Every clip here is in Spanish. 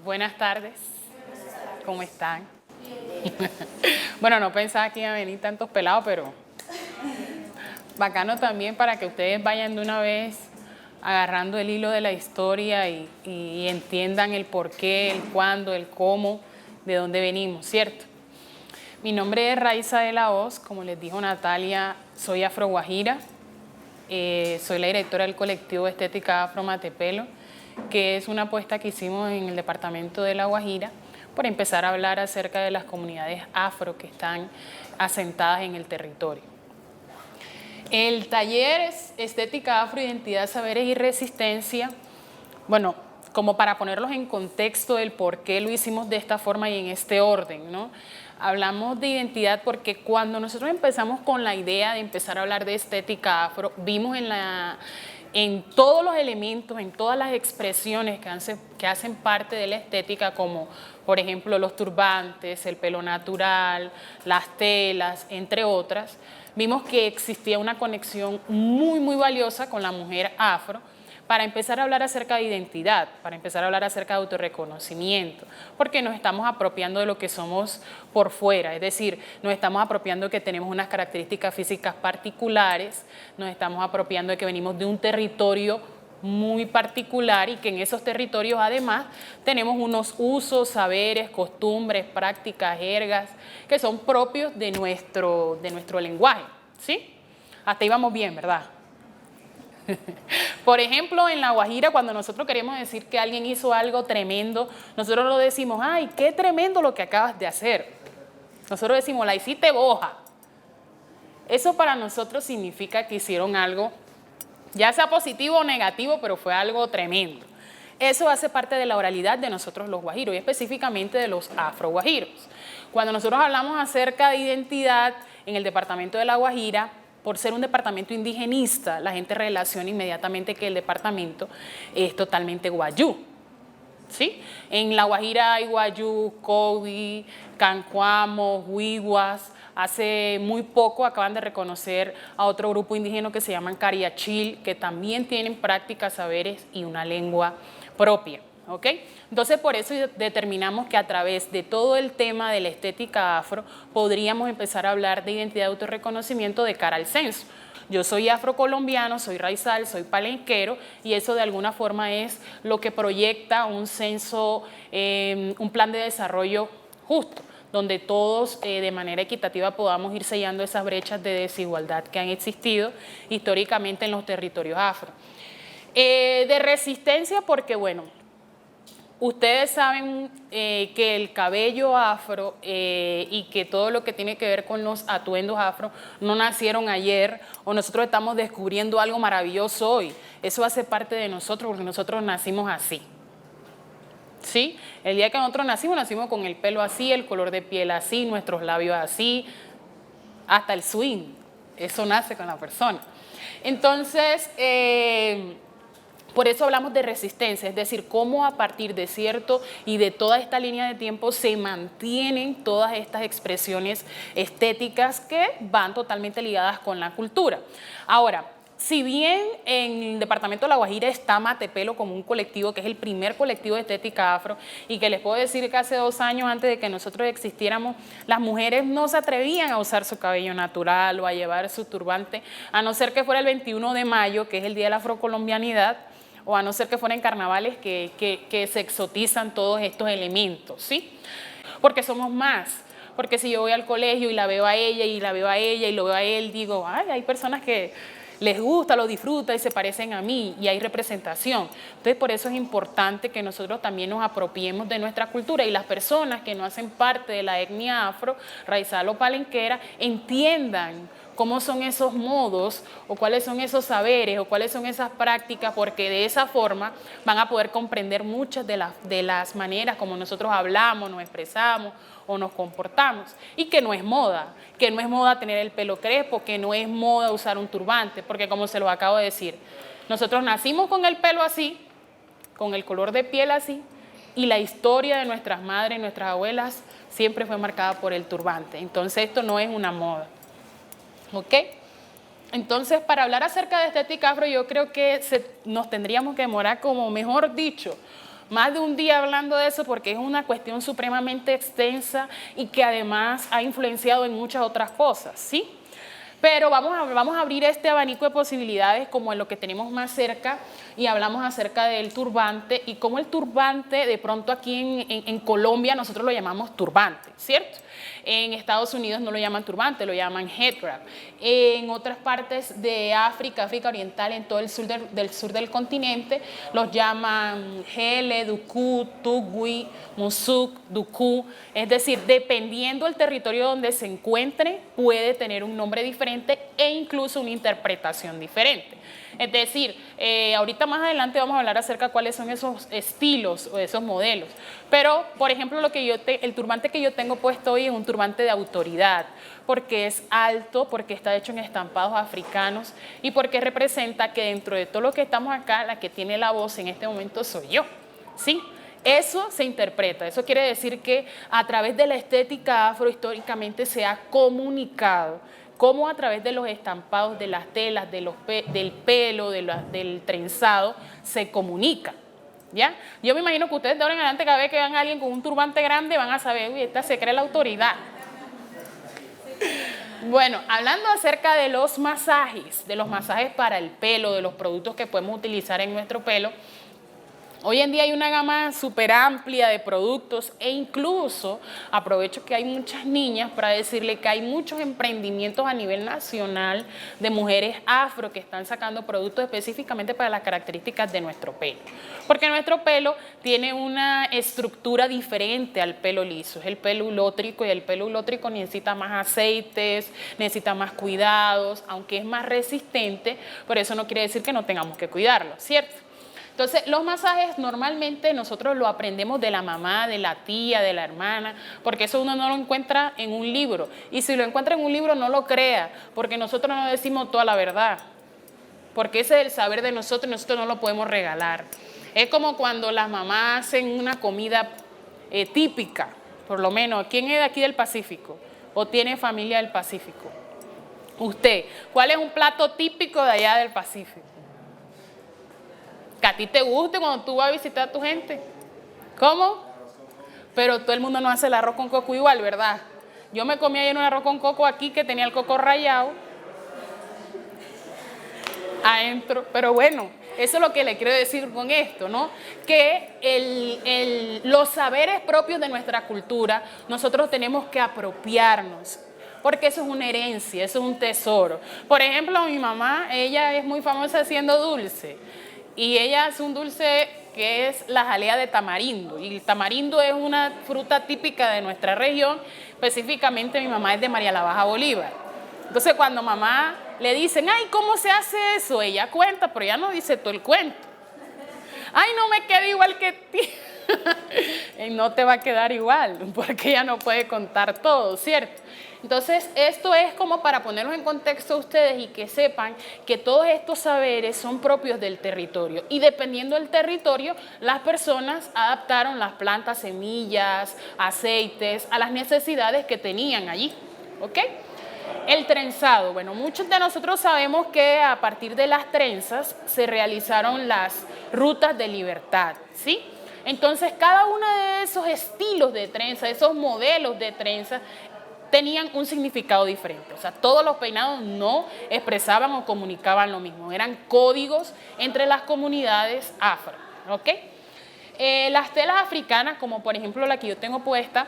Buenas tardes. ¿Cómo están? Bueno, no pensaba que iban a venir tantos pelados, pero bacano también para que ustedes vayan de una vez agarrando el hilo de la historia y entiendan el por qué, el cuándo, el cómo, de dónde venimos, ¿cierto? Mi nombre es Raiza de la Hoz, como les dijo Natalia, soy afroguajira, soy la directora del colectivo Estética Afro Matepelo, que es una apuesta que hicimos en el departamento de La Guajira por empezar a hablar acerca de las comunidades afro que están asentadas en el territorio. El taller es Estética Afro, Identidad, Saberes y Resistencia. Bueno, como para ponerlos en contexto del por qué lo hicimos de esta forma y en este orden, ¿no? Hablamos de identidad porque cuando nosotros empezamos con la idea de empezar a hablar de estética afro, vimos en todos los elementos, en todas las expresiones que hacen parte de la estética, como por ejemplo los turbantes, el pelo natural, las telas, entre otras, vimos que existía una conexión muy valiosa con la mujer afro, para empezar a hablar acerca de identidad, para empezar a hablar acerca de autorreconocimiento, porque nos estamos apropiando de lo que somos por fuera, es decir, nos estamos apropiando de que tenemos unas características físicas particulares, nos estamos apropiando de que venimos de un territorio muy particular y que en esos territorios además tenemos unos usos, saberes, costumbres, prácticas, jergas, que son propios de nuestro lenguaje, ¿sí? Hasta ahí vamos bien, ¿verdad? Por ejemplo, en La Guajira, cuando nosotros queremos decir que alguien hizo algo tremendo, nosotros lo decimos, ¡ay, qué tremendo lo que acabas de hacer! Nosotros decimos, la hiciste boja. Eso para nosotros significa que hicieron algo, ya sea positivo o negativo, pero fue algo tremendo. Eso hace parte de la oralidad de nosotros los guajiros y específicamente de los afroguajiros. Cuando nosotros hablamos acerca de identidad en el departamento de La Guajira, por ser un departamento indigenista, la gente relaciona inmediatamente que el departamento es totalmente guayú, ¿sí? En La Guajira hay guayú, cobi, cancuamos, huiguas. Hace muy poco acaban de reconocer a otro grupo indígena que se llaman cariachil, que también tienen prácticas, saberes y una lengua propia. ¿Ok? Entonces, por eso determinamos que a través de todo el tema de la estética afro podríamos empezar a hablar de identidad de autorreconocimiento de cara al censo. Yo soy afrocolombiano, soy raizal, soy palenquero y eso de alguna forma es lo que proyecta un censo, un plan de desarrollo justo, donde todos de manera equitativa podamos ir sellando esas brechas de desigualdad que han existido históricamente en los territorios afro. De resistencia porque, bueno, ustedes saben que el cabello afro y que todo lo que tiene que ver con los atuendos afro no nacieron ayer o nosotros estamos descubriendo algo maravilloso hoy. Eso hace parte de nosotros porque nosotros nacimos así. ¿Sí? El día que nosotros nacimos con el pelo así, el color de piel así, nuestros labios así, hasta el swing. Eso nace con la persona. Entonces, por eso hablamos de resistencia, es decir, cómo a partir de cierto y de toda esta línea de tiempo se mantienen todas estas expresiones estéticas que van totalmente ligadas con la cultura. Ahora, si bien en el departamento de La Guajira está Matepelo como un colectivo, que es el primer colectivo de estética afro, y que les puedo decir que hace 2 años antes de que nosotros existiéramos, las mujeres no se atrevían a usar su cabello natural o a llevar su turbante, a no ser que fuera el 21 de mayo, que es el Día de la Afrocolombianidad, o a no ser que fueran carnavales que se exotizan todos estos elementos, ¿sí? Porque somos más. Porque si yo voy al colegio y la veo a ella y la veo a ella y lo veo a él, digo, ay, hay personas que les gusta, lo disfrutan y se parecen a mí y hay representación. Entonces, por eso es importante que nosotros también nos apropiemos de nuestra cultura y las personas que no hacen parte de la etnia afro, raizal o palenquera, entiendan cómo son esos modos o cuáles son esos saberes o cuáles son esas prácticas, porque de esa forma van a poder comprender muchas de las maneras como nosotros hablamos, nos expresamos o nos comportamos, y que no es moda tener el pelo crespo, que no es moda usar un turbante, porque como se los acabo de decir, nosotros nacimos con el pelo así, con el color de piel así, y la historia de nuestras madres, nuestras abuelas, siempre fue marcada por el turbante. Entonces esto no es una moda. ¿Ok? Entonces, para hablar acerca de estética afro, yo creo que nos tendríamos que demorar, como mejor dicho, más de un día hablando de eso porque es una cuestión supremamente extensa y que además ha influenciado en muchas otras cosas, ¿sí? Pero vamos a abrir este abanico de posibilidades como en lo que tenemos más cerca y hablamos acerca del turbante y cómo el turbante de pronto aquí en Colombia nosotros lo llamamos turbante, ¿cierto? En Estados Unidos no lo llaman turbante, lo llaman head wrap. En otras partes de África, África Oriental, en todo el sur del continente, los llaman hele, duku, tugui, musuk, duku. Es decir, dependiendo del territorio donde se encuentre, puede tener un nombre diferente e incluso una interpretación diferente. Es decir, ahorita más adelante vamos a hablar acerca de cuáles son esos estilos o esos modelos. Pero, por ejemplo, el turbante que yo tengo puesto hoy es un turbante de autoridad, porque es alto, porque está hecho en estampados africanos y porque representa que dentro de todo lo que estamos acá, la que tiene la voz en este momento soy yo, ¿sí? Eso se interpreta, eso quiere decir que a través de la estética afro históricamente se ha comunicado cómo a través de los estampados, de las telas, del pelo, del trenzado, se comunica, ¿ya? Yo me imagino que ustedes de ahora en adelante cada vez que vean a alguien con un turbante grande van a saber, uy, esta se cree la autoridad. Bueno, hablando acerca de los masajes para el pelo, de los productos que podemos utilizar en nuestro pelo, hoy en día hay una gama súper amplia de productos e incluso aprovecho que hay muchas niñas para decirle que hay muchos emprendimientos a nivel nacional de mujeres afro que están sacando productos específicamente para las características de nuestro pelo. Porque nuestro pelo tiene una estructura diferente al pelo liso, es el pelo ulótrico y el pelo ulótrico necesita más aceites, necesita más cuidados, aunque es más resistente, pero eso no quiere decir que no tengamos que cuidarlo, ¿cierto? Entonces, los masajes normalmente nosotros lo aprendemos de la mamá, de la tía, de la hermana, porque eso uno no lo encuentra en un libro. Y si lo encuentra en un libro, no lo crea, porque nosotros no decimos toda la verdad. Porque ese es el saber de nosotros y nosotros no lo podemos regalar. Es como cuando las mamás hacen una comida típica, por lo menos. ¿Quién es de aquí del Pacífico? ¿O tiene familia del Pacífico? Usted, ¿cuál es un plato típico de allá del Pacífico? Que a ti te guste cuando tú vas a visitar a tu gente. ¿Cómo? Pero todo el mundo no hace el arroz con coco igual, ¿verdad? Yo me comí ayer un arroz con coco aquí que tenía el coco rallado adentro. Pero bueno, eso es lo que le quiero decir con esto, ¿no? Que los saberes propios de nuestra cultura nosotros tenemos que apropiarnos. Porque eso es una herencia, eso es un tesoro. Por ejemplo, mi mamá, ella es muy famosa haciendo dulce. Y ella hace un dulce que es la jalea de tamarindo. Y el tamarindo es una fruta típica de nuestra región. Específicamente mi mamá es de María la Baja Bolívar. Entonces cuando mamá le dicen, ay, ¿cómo se hace eso? Ella cuenta, pero ella no dice todo el cuento. Ay, no me queda igual que ti. No te va a quedar igual, porque ella no puede contar todo, ¿cierto? Entonces, esto es como para ponerlos en contexto a ustedes y que sepan que todos estos saberes son propios del territorio. Y dependiendo del territorio, las personas adaptaron las plantas, semillas, aceites a las necesidades que tenían allí, ¿ok? El trenzado. Bueno, muchos de nosotros sabemos que a partir de las trenzas se realizaron las rutas de libertad, ¿sí? Entonces, cada uno de esos estilos de trenza, esos modelos de trenza, tenían un significado diferente. O sea, todos los peinados no expresaban o comunicaban lo mismo. Eran códigos entre las comunidades afro, ¿ok? Las telas africanas, como por ejemplo la que yo tengo puesta,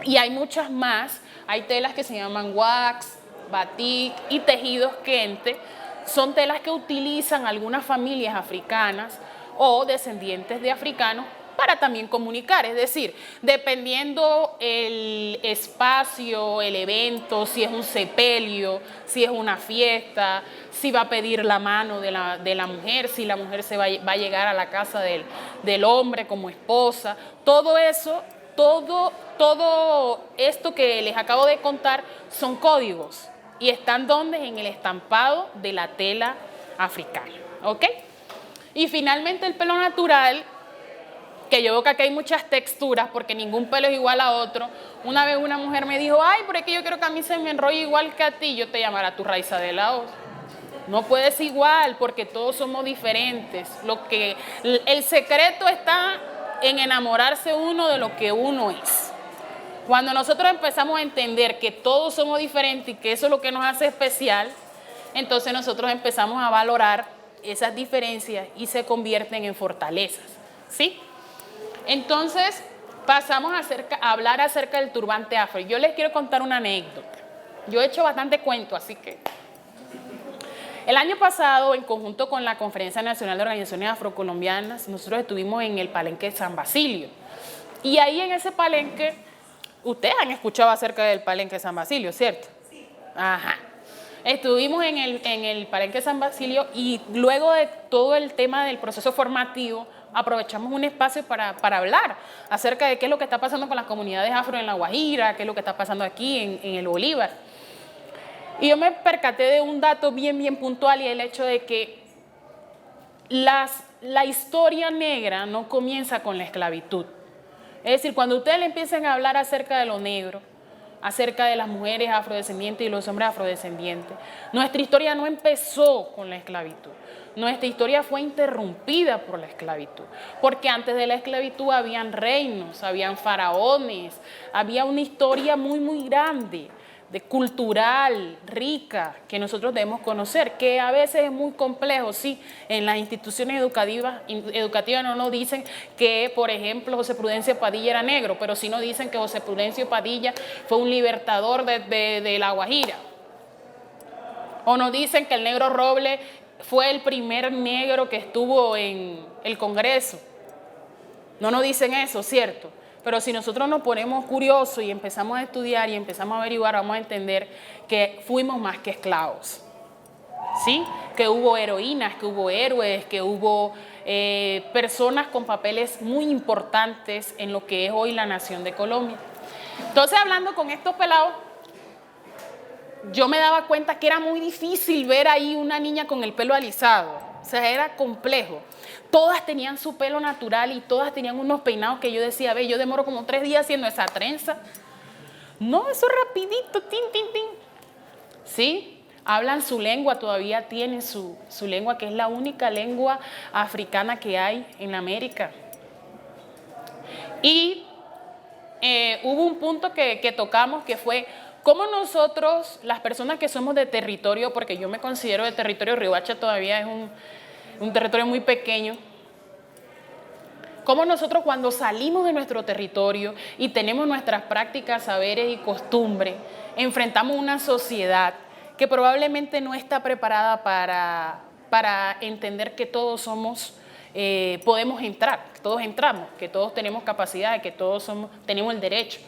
y hay muchas más, hay telas que se llaman wax, batik y tejidos kente, son telas que utilizan algunas familias africanas o descendientes de africanos para también comunicar, es decir, dependiendo el espacio, el evento, si es un sepelio, si es una fiesta, si va a pedir la mano de la mujer, si la mujer va a llegar a la casa del hombre como esposa, todo eso, todo esto que les acabo de contar son códigos y están donde en el estampado de la tela africana, ¿ok? Y finalmente el pelo natural, que yo veo que aquí hay muchas texturas porque ningún pelo es igual a otro. Una vez una mujer me dijo, ay, pero es que yo quiero que a mí se me enrolle igual que a ti. Yo te llamaré a tu raíz de la hoz. No puede ser igual porque todos somos diferentes. El secreto está en enamorarse uno de lo que uno es. Cuando nosotros empezamos a entender que todos somos diferentes y que eso es lo que nos hace especial, entonces nosotros empezamos a valorar esas diferencias y se convierten en fortalezas, ¿sí? Entonces pasamos a hablar acerca del turbante afro. Yo les quiero contar una anécdota. Yo he hecho bastante cuento, así que... El año pasado, en conjunto con la Conferencia Nacional de Organizaciones Afrocolombianas, nosotros estuvimos en el palenque de San Basilio. Y ahí en ese palenque, ustedes han escuchado acerca del palenque de San Basilio, ¿cierto? Sí. Ajá. Estuvimos en el palenque de San Basilio y luego de todo el tema del proceso formativo, aprovechamos un espacio para hablar acerca de qué es lo que está pasando con las comunidades afro en La Guajira, qué es lo que está pasando aquí en el Bolívar. Y yo me percaté de un dato bien puntual y el hecho de que la historia negra no comienza con la esclavitud. Es decir, cuando ustedes le empiecen a hablar acerca de lo negro, acerca de las mujeres afrodescendientes y los hombres afrodescendientes, nuestra historia no empezó con la esclavitud. Nuestra historia fue interrumpida por la esclavitud, porque antes de la esclavitud habían reinos, habían faraones, había una historia muy grande, cultural, rica, que nosotros debemos conocer, que a veces es muy complejo, sí. En las instituciones educativas no nos dicen que, por ejemplo, José Prudencio Padilla era negro, pero sí nos dicen que José Prudencio Padilla fue un libertador de La Guajira. O nos dicen que el negro Roble fue el primer negro que estuvo en el Congreso. No nos dicen eso, ¿cierto? Pero si nosotros nos ponemos curiosos y empezamos a estudiar y empezamos a averiguar, vamos a entender que fuimos más que esclavos, ¿sí? Que hubo heroínas, que hubo héroes, que hubo personas con papeles muy importantes en lo que es hoy la nación de Colombia. Entonces, hablando con estos pelados, yo me daba cuenta que era muy difícil ver ahí una niña con el pelo alisado. O sea, era complejo. Todas tenían su pelo natural y todas tenían unos peinados que yo decía, ve, yo demoro como 3 días haciendo esa trenza. No, eso rapidito, tin. ¿Sí? Hablan su lengua, todavía tienen su lengua, que es la única lengua africana que hay en América. Y hubo un punto que tocamos que fue cómo nosotros, las personas que somos de territorio, porque yo me considero de territorio, Riohacha todavía es un territorio muy pequeño, cómo nosotros cuando salimos de nuestro territorio y tenemos nuestras prácticas, saberes y costumbres, enfrentamos una sociedad que probablemente no está preparada para entender que todos podemos entrar, que todos entramos, que todos tenemos capacidad, que todos tenemos el derecho.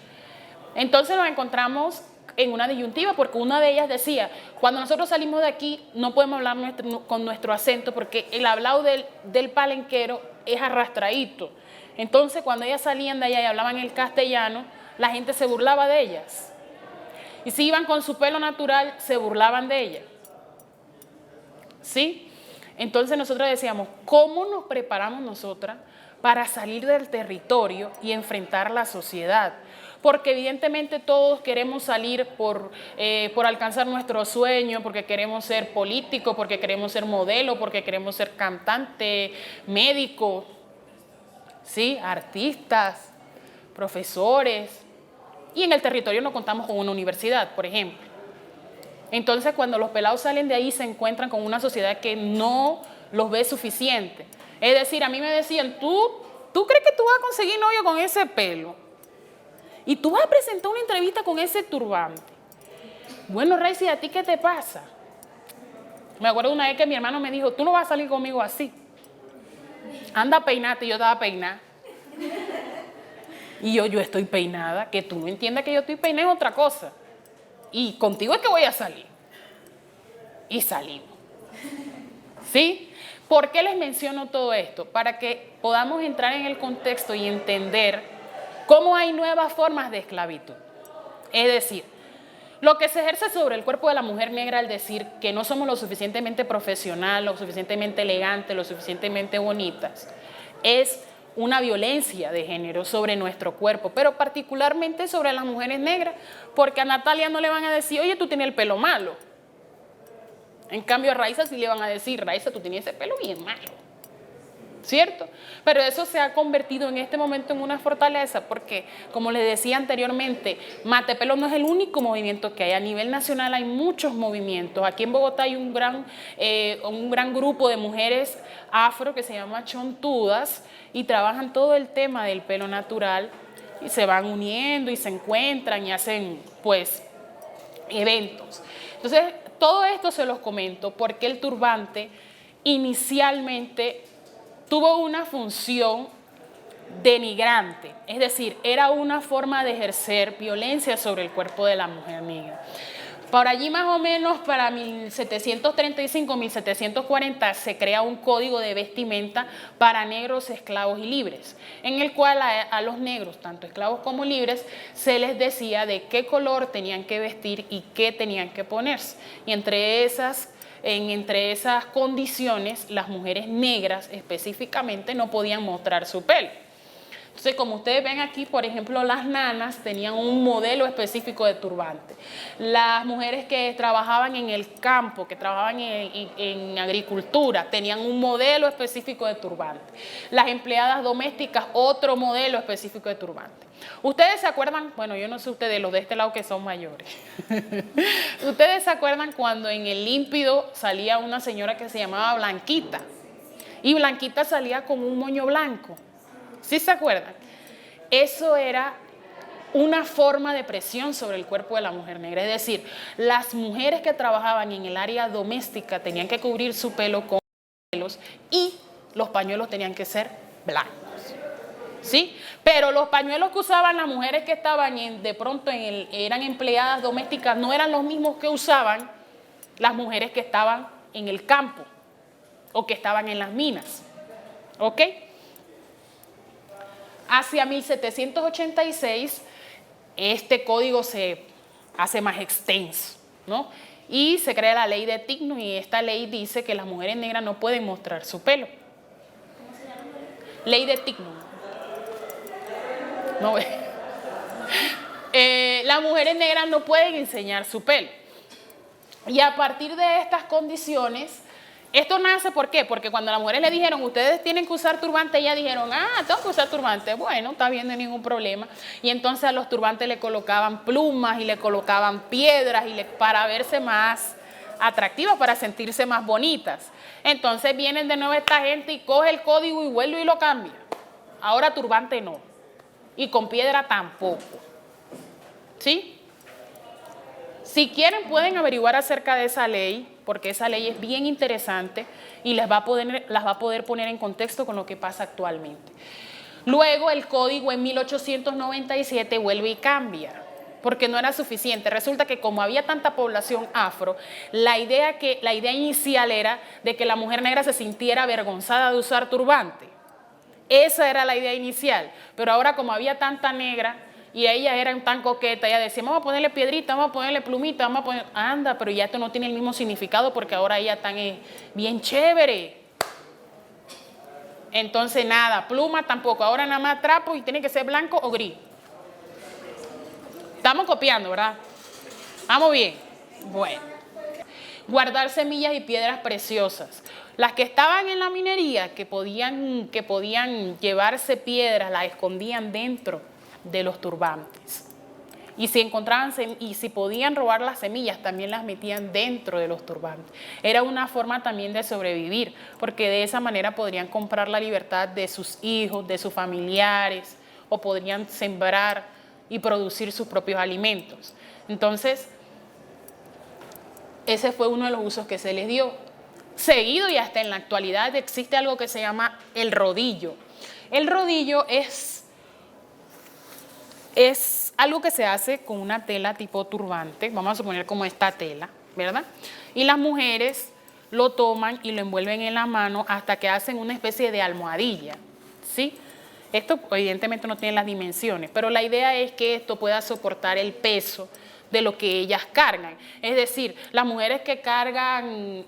Entonces nos encontramos en una disyuntiva, porque una de ellas decía, cuando nosotros salimos de aquí no podemos hablar con nuestro acento porque el hablado del palenquero es arrastradito. Entonces cuando ellas salían de allá y hablaban el castellano, la gente se burlaba de ellas. Y si iban con su pelo natural, se burlaban de ellas. ¿Sí? Entonces nosotros decíamos, ¿cómo nos preparamos nosotras para salir del territorio y enfrentar la sociedad? Porque evidentemente todos queremos salir por alcanzar nuestro sueño, porque queremos ser políticos, porque queremos ser modelo, porque queremos ser cantante, médico, ¿sí? Artistas, profesores. Y en el territorio no contamos con una universidad, por ejemplo. Entonces, cuando los pelados salen de ahí, se encuentran con una sociedad que no los ve suficiente. Es decir, a mí me decían, ¿tú crees que tú vas a conseguir novio con ese pelo? Y tú vas a presentar una entrevista con ese turbante. Bueno, Raicy, ¿a ti qué te pasa? Me acuerdo una vez que mi hermano me dijo, tú no vas a salir conmigo así. Anda, peinate. Y yo estaba peinada. Y yo estoy peinada. Que tú no entiendas que yo estoy peinada es otra cosa. Y contigo es que voy a salir. Y salimos. ¿Sí? ¿Por qué les menciono todo esto? Para que podamos entrar en el contexto y entender cómo hay nuevas formas de esclavitud. Es decir, lo que se ejerce sobre el cuerpo de la mujer negra al decir que no somos lo suficientemente profesionales, lo suficientemente elegantes, lo suficientemente bonitas, es una violencia de género sobre nuestro cuerpo, pero particularmente sobre las mujeres negras, porque a Natalia no le van a decir, oye, tú tienes el pelo malo. En cambio a Raiza sí le van a decir, Raiza, tú tienes ese pelo bien malo, ¿cierto? Pero eso se ha convertido en este momento en una fortaleza porque, como les decía anteriormente, Matepelo no es el único movimiento que hay. A nivel nacional hay muchos movimientos. Aquí en Bogotá hay un gran grupo de mujeres afro que se llama Chontudas y trabajan todo el tema del pelo natural y se van uniendo y se encuentran y hacen, pues, eventos. Entonces, todo esto se los comento porque el turbante inicialmente tuvo una función denigrante, es decir, era una forma de ejercer violencia sobre el cuerpo de la mujer negra. Por allí más o menos para 1735, 1740 se crea un código de vestimenta para negros, esclavos y libres, en el cual a los negros, tanto esclavos como libres, se les decía de qué color tenían que vestir y qué tenían que ponerse. Y entre esas condiciones, las mujeres negras específicamente no podían mostrar su pelo. Entonces, como ustedes ven aquí, por ejemplo, las nanas tenían un modelo específico de turbante. Las mujeres que trabajaban en el campo, que trabajaban en agricultura, tenían un modelo específico de turbante. Las empleadas domésticas, otro modelo específico de turbante. Ustedes se acuerdan, bueno, yo no sé ustedes, los de este lado que son mayores. Ustedes se acuerdan cuando en el Límpido salía una señora que se llamaba Blanquita. Y Blanquita salía con un moño blanco. ¿Sí se acuerdan? Eso era una forma de presión sobre el cuerpo de la mujer negra. Es decir, las mujeres que trabajaban en el área doméstica tenían que cubrir su pelo con pañuelos y los pañuelos tenían que ser blancos. ¿Sí? Pero los pañuelos que usaban las mujeres que estaban eran empleadas domésticas no eran los mismos que usaban las mujeres que estaban en el campo o que estaban en las minas. ¿Ok? Hacia 1786, este código se hace más extenso, ¿no? Y se crea la ley de Tignus y esta ley dice que las mujeres negras no pueden mostrar su pelo. ¿Cómo se llama? Ley de Tignus. No, las mujeres negras no pueden enseñar su pelo. Y a partir de estas condiciones, esto nace, ¿por qué? Porque cuando a las mujeres le dijeron, ustedes tienen que usar turbante, ellas dijeron, tengo que usar turbante. Bueno, está bien, no hay ningún problema. Y entonces a los turbantes le colocaban plumas y le colocaban piedras para verse más atractivas, para sentirse más bonitas. Entonces vienen de nuevo esta gente y coge el código y vuelve y lo cambia. Ahora turbante no. Y con piedra tampoco. ¿Sí? Si quieren pueden averiguar acerca de esa ley, porque esa ley es bien interesante y las va a poder poner en contexto con lo que pasa actualmente. Luego el código en 1897 vuelve y cambia, porque no era suficiente. Resulta que como había tanta población afro, la idea inicial era de que la mujer negra se sintiera avergonzada de usar turbante. Esa era la idea inicial, pero ahora como había tanta negra, y ellas eran tan coquetas, ella decía, vamos a ponerle piedrita, vamos a ponerle plumita, vamos a poner, anda, pero ya esto no tiene el mismo significado porque ahora ellas están bien chévere. Entonces nada, pluma tampoco, ahora nada más trapo y tiene que ser blanco o gris. Estamos copiando, ¿verdad? Vamos bien. Bueno, guardar semillas y piedras preciosas. Las que estaban en la minería, que podían llevarse piedras, las escondían dentro de los turbantes. Y si podían robar las semillas, también las metían dentro de los turbantes. Era una forma también de sobrevivir, porque de esa manera podrían comprar la libertad de sus hijos, de sus familiares, o podrían sembrar y producir sus propios alimentos. Entonces, ese fue uno de los usos que se les dio. Seguido y hasta en la actualidad existe algo que se llama el rodillo. El rodillo es algo que se hace con una tela tipo turbante, vamos a suponer como esta tela, ¿verdad? Y las mujeres lo toman y lo envuelven en la mano hasta que hacen una especie de almohadilla, ¿sí? Esto evidentemente no tiene las dimensiones, pero la idea es que esto pueda soportar el peso de lo que ellas cargan. Es decir, las mujeres que cargan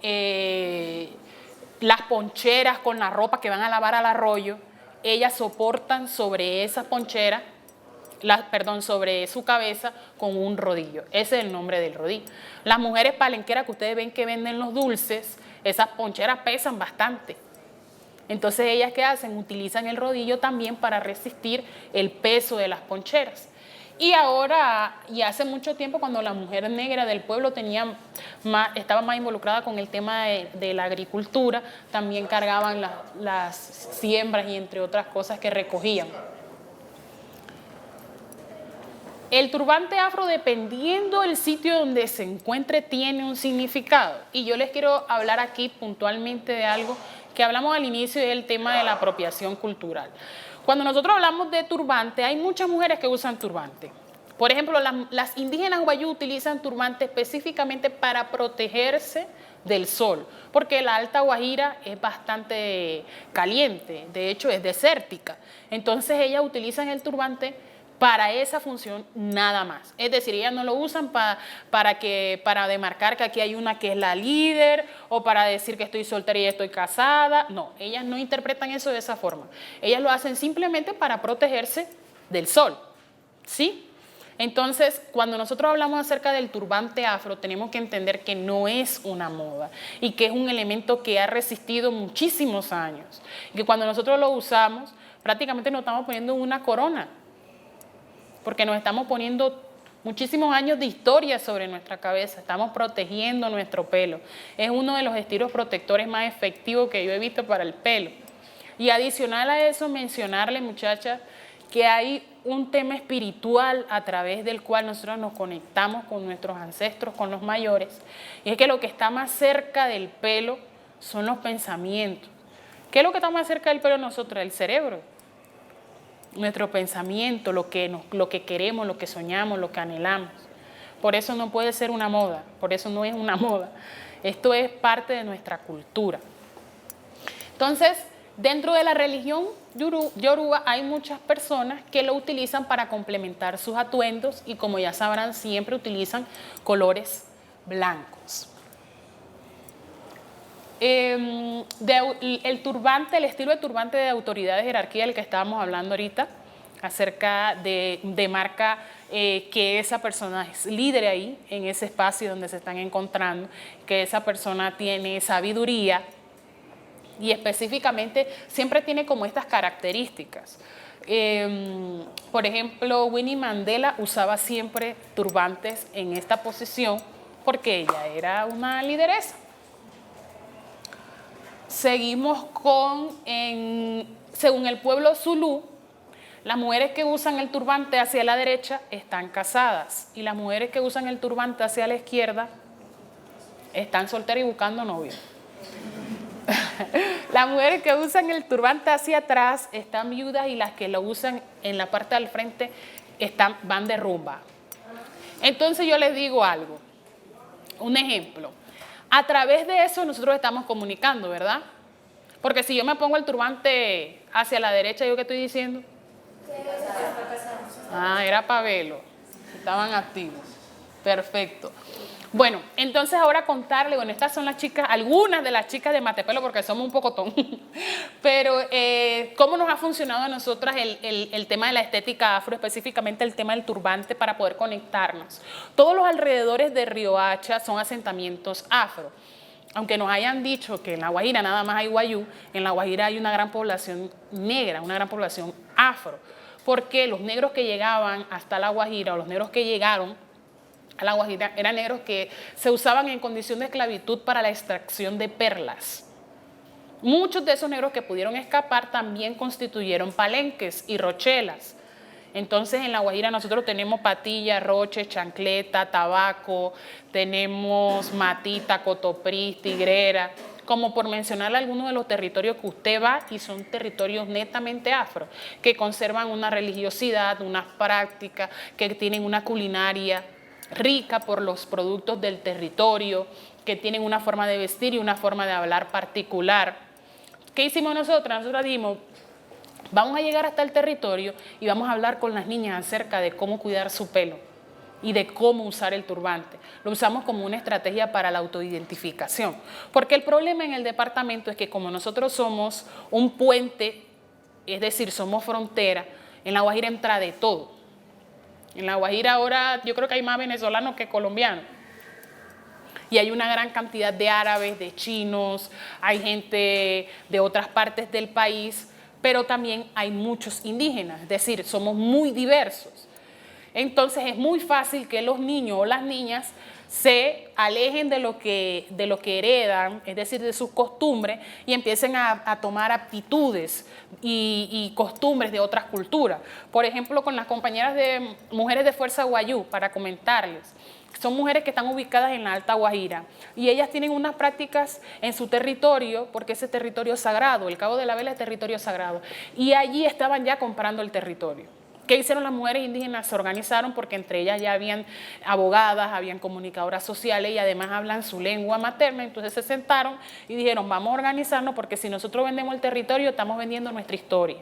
las poncheras con la ropa que van a lavar al arroyo, ellas soportan sobre esas poncheras sobre su cabeza con un rodillo. Ese es el nombre del rodillo. Las mujeres palenqueras que ustedes ven que venden los dulces, esas poncheras pesan bastante. Entonces, ¿ellas qué hacen? Utilizan el rodillo también para resistir el peso de las poncheras. Y ahora, y hace mucho tiempo, cuando la mujer negra del pueblo estaba más involucrada con el tema de la agricultura, también cargaban las siembras y entre otras cosas que recogían. El turbante afro, dependiendo del sitio donde se encuentre, tiene un significado. Y yo les quiero hablar aquí puntualmente de algo que hablamos al inicio, del tema de la apropiación cultural. Cuando nosotros hablamos de turbante, hay muchas mujeres que usan turbante. Por ejemplo, las indígenas guayú utilizan turbante específicamente para protegerse del sol, porque la Alta Guajira es bastante caliente, de hecho es desértica. Entonces ellas utilizan el turbante para esa función nada más. Es decir, ellas no lo usan para demarcar que aquí hay una que es la líder o para decir que estoy soltera y estoy casada. No, ellas no interpretan eso de esa forma. Ellas lo hacen simplemente para protegerse del sol, ¿sí? Entonces, cuando nosotros hablamos acerca del turbante afro, tenemos que entender que no es una moda y que es un elemento que ha resistido muchísimos años. Y que cuando nosotros lo usamos, prácticamente nos estamos poniendo una corona, porque nos estamos poniendo muchísimos años de historia sobre nuestra cabeza, estamos protegiendo nuestro pelo. Es uno de los estilos protectores más efectivos que yo he visto para el pelo. Y adicional a eso, mencionarle, muchachas, que hay un tema espiritual a través del cual nosotros nos conectamos con nuestros ancestros, con los mayores, y es que lo que está más cerca del pelo son los pensamientos. ¿Qué es lo que está más cerca del pelo de nosotros? El cerebro. Nuestro pensamiento, lo que queremos, lo que soñamos, lo que anhelamos. Por eso no puede ser una moda, por eso no es una moda. Esto es parte de nuestra cultura. Entonces, dentro de la religión yoruba hay muchas personas que lo utilizan para complementar sus atuendos y, como ya sabrán, siempre utilizan colores blancos. El estilo de turbante de autoridad de jerarquía del que estábamos hablando ahorita, acerca de marca que esa persona es líder ahí, en ese espacio donde se están encontrando, que esa persona tiene sabiduría y específicamente siempre tiene como estas características. Por ejemplo, Winnie Mandela usaba siempre turbantes en esta posición porque ella era una lideresa. Seguimos según el pueblo zulú, las mujeres que usan el turbante hacia la derecha están casadas y las mujeres que usan el turbante hacia la izquierda están solteras y buscando novio. Las mujeres que usan el turbante hacia atrás están viudas y las que lo usan en la parte del frente van de rumba. Entonces yo les digo algo, un ejemplo. A través de eso nosotros estamos comunicando, ¿verdad? Porque si yo me pongo el turbante hacia la derecha, ¿yo qué estoy diciendo? Ah, era para verlo. Estaban activos. Perfecto. Bueno, entonces ahora contarle, bueno, estas son las chicas, algunas de las chicas de Matepelo, porque somos un pocotón, pero cómo nos ha funcionado a nosotras el tema de la estética afro, específicamente el tema del turbante para poder conectarnos. Todos los alrededores de Riohacha son asentamientos afro. Aunque nos hayan dicho que en La Guajira nada más hay guayú, en La Guajira hay una gran población negra, una gran población afro, porque los negros que llegaban hasta La Guajira, o los negros que llegaron a La Guajira, eran negros que se usaban en condición de esclavitud para la extracción de perlas. Muchos de esos negros que pudieron escapar también constituyeron palenques y rochelas. Entonces en La Guajira nosotros tenemos patilla, roche, chancleta, tabaco, tenemos matita, cotoprí, tigrera, como por mencionar algunos de los territorios que usted va y son territorios netamente afro, que conservan una religiosidad, unas prácticas, que tienen una culinaria rica por los productos del territorio, que tienen una forma de vestir y una forma de hablar particular. ¿Qué hicimos nosotras? Nosotras dijimos, vamos a llegar hasta el territorio y vamos a hablar con las niñas acerca de cómo cuidar su pelo y de cómo usar el turbante. Lo usamos como una estrategia para la autoidentificación, porque el problema en el departamento es que como nosotros somos un puente, es decir, somos frontera, en La Guajira entra de todo. En La Guajira ahora yo creo que hay más venezolanos que colombianos. Y hay una gran cantidad de árabes, de chinos, hay gente de otras partes del país, pero también hay muchos indígenas, es decir, somos muy diversos. Entonces es muy fácil que los niños o las niñas se alejen de lo que heredan, es decir, de sus costumbres, y empiecen a tomar aptitudes y costumbres de otras culturas. Por ejemplo, con las compañeras de Mujeres de Fuerza Guayú, para comentarles. Son mujeres que están ubicadas en la Alta Guajira y ellas tienen unas prácticas en su territorio, porque ese territorio es sagrado, el Cabo de la Vela es territorio sagrado, y allí estaban ya comprando el territorio. ¿Qué hicieron las mujeres indígenas? Se organizaron porque entre ellas ya habían abogadas, habían comunicadoras sociales y además hablan su lengua materna, entonces se sentaron y dijeron, vamos a organizarnos porque si nosotros vendemos el territorio estamos vendiendo nuestra historia,